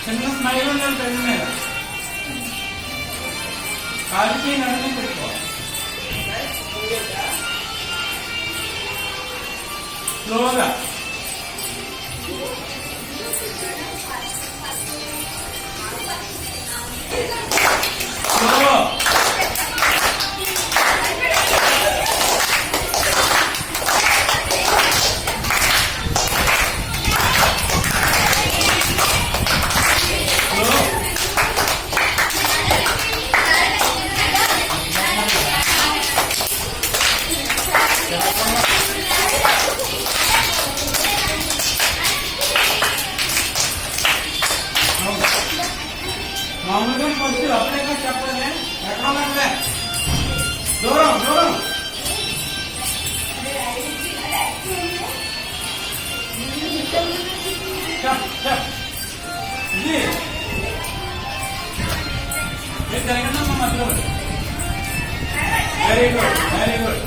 చిన్న స్మైల్ ఉండాలి పెళ్లి మీద. కాలికి నడుము పెట్టుకోవాలి. స్లోగా స్లో. మామూలుగా ఫస్ట్ అప్పుడే చెప్పండి. ఎక్కడ ఉన్నట్లే దూరం దూరం ఇది జరిగిందమ్మా మధ్యలో. Very good very good.